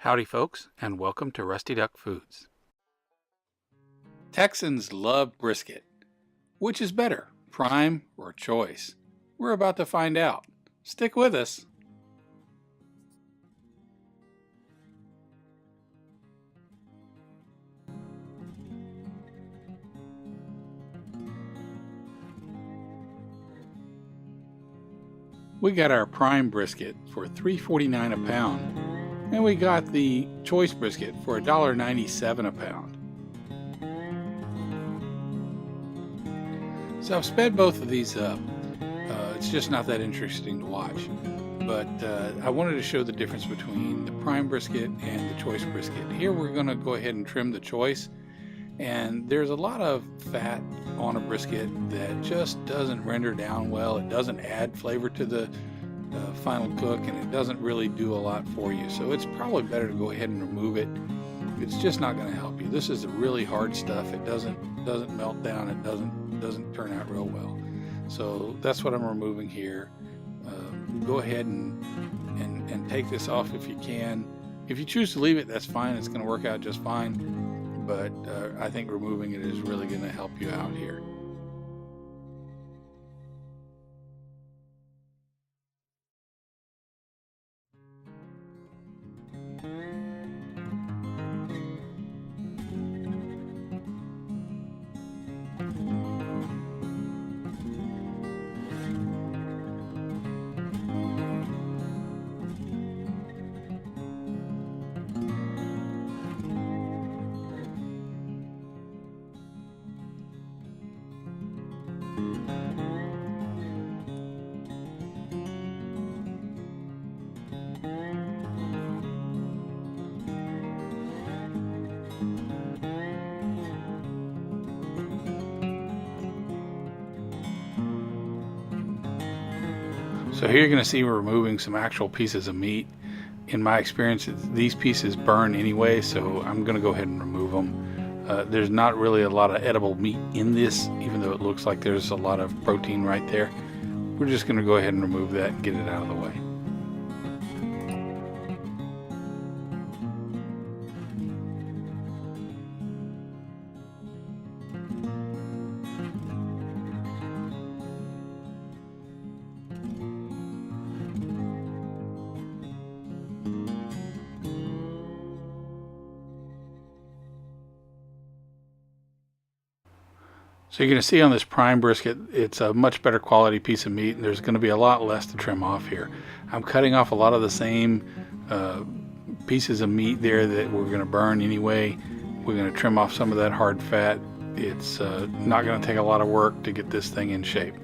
Howdy folks, and welcome to Rusty Duck Foods. Texans love brisket. Which is better, prime or choice? We're about to find out. Stick with us. We got our prime brisket for $3.49 a pound, and we got the choice brisket for $1.97 a pound. So I've sped both of these up. It's just not that interesting to watch, but I wanted to show the difference between the prime brisket and the choice brisket. Here we're going to go ahead and trim the choice, and there's a lot of fat on a brisket that just doesn't render down well. It doesn't add flavor to the final cook, and it doesn't really do a lot for you. So it's probably better to go ahead and remove it. It's just not going to help you. This is the really hard stuff. It doesn't melt down. It doesn't turn out real well. So that's what I'm removing here. Go ahead and take this off if you can. If you choose to leave it, that's fine. It's going to work out just fine. But I think removing it is really going to help you out here. So here you're going to see we're removing some actual pieces of meat. In my experience, these pieces burn anyway, so I'm going to go ahead and remove them. There's not really a lot of edible meat in this, even though it looks like there's a lot of protein right there. We're just going to go ahead and remove that and get it out of the way. So you're going to see on this prime brisket, it's a much better quality piece of meat, and there's going to be a lot less to trim off here. I'm cutting off a lot of the same pieces of meat there that we're going to burn anyway. We're going to trim off some of that hard fat. It's not going to take a lot of work to get this thing in shape.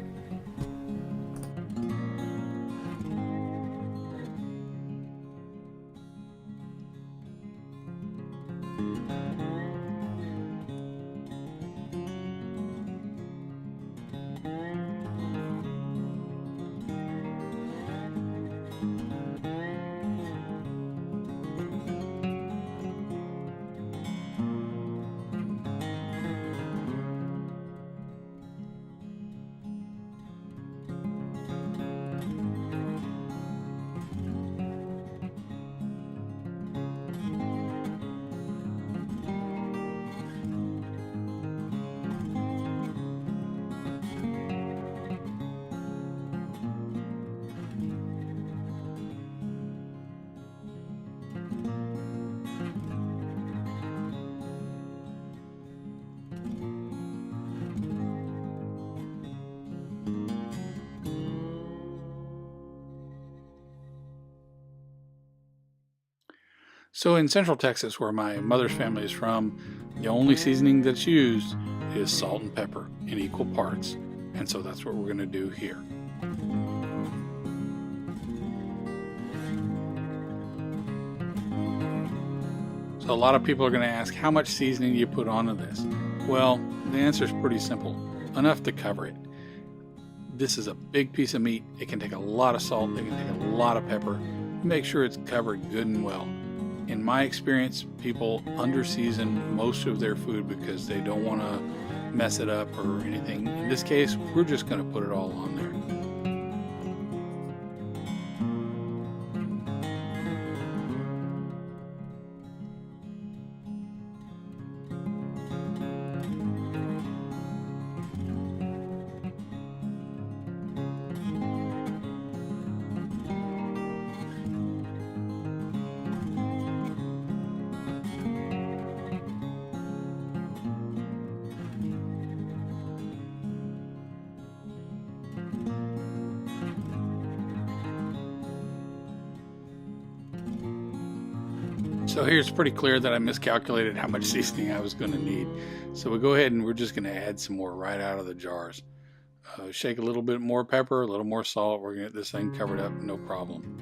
So in Central Texas, where my mother's family is from, the only seasoning that's used is salt and pepper in equal parts. And so that's what we're going to do here. So a lot of people are going to ask, how much seasoning do you put onto this? Well, the answer is pretty simple. Enough to cover it. This is a big piece of meat. It can take a lot of salt. It can take a lot of pepper. Make sure it's covered good and well. In my experience, people under-season most of their food because they don't want to mess it up or anything. In this case, we're just going to put it all on there. So here it's pretty clear that I miscalculated how much seasoning I was going to need. So we go ahead and we're just going to add some more right out of the jars. Shake a little bit more pepper, a little more salt. We're going to get this thing covered up, no problem.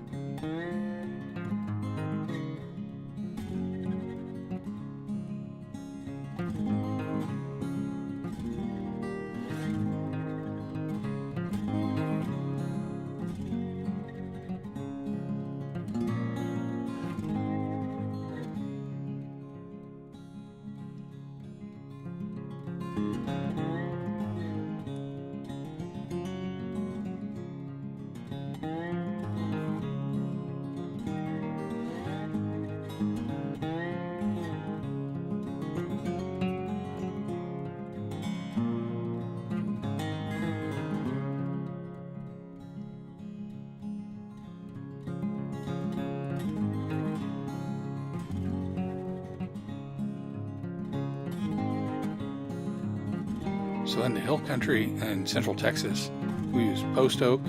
So in the hill country in central Texas, we use post oak.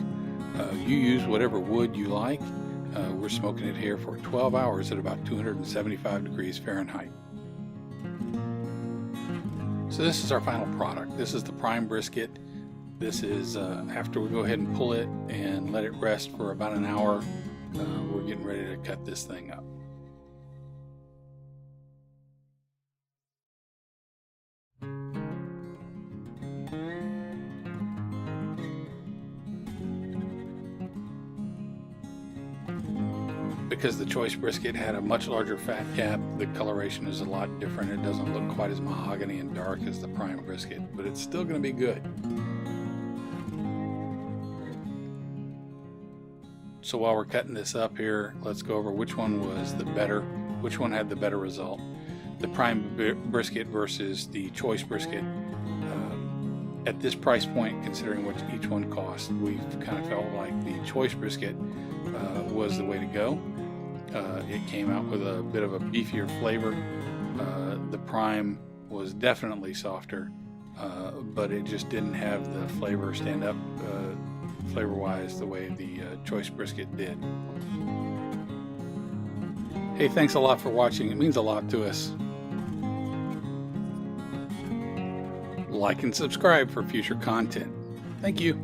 You use whatever wood you like. We're smoking it here for 12 hours at about 275 degrees Fahrenheit. So this is our final product. This is the prime brisket. This is after we go ahead and pull it and let it rest for about an hour, we're getting ready to cut this thing up. Because the choice brisket had a much larger fat cap, the coloration is a lot different. It doesn't look quite as mahogany and dark as the prime brisket, but it's still going to be good. So while we're cutting this up here, let's go over which one was the better, which one had the better result. The prime brisket versus the choice brisket. At this price point, considering what each one cost, we kind of felt like the choice brisket was the way to go. It came out with a bit of a beefier flavor. The prime was definitely softer, but it just didn't have the flavor stand up flavor-wise the way the choice brisket did. Hey, thanks a lot for watching. It means a lot to us. Like and subscribe for future content. Thank you.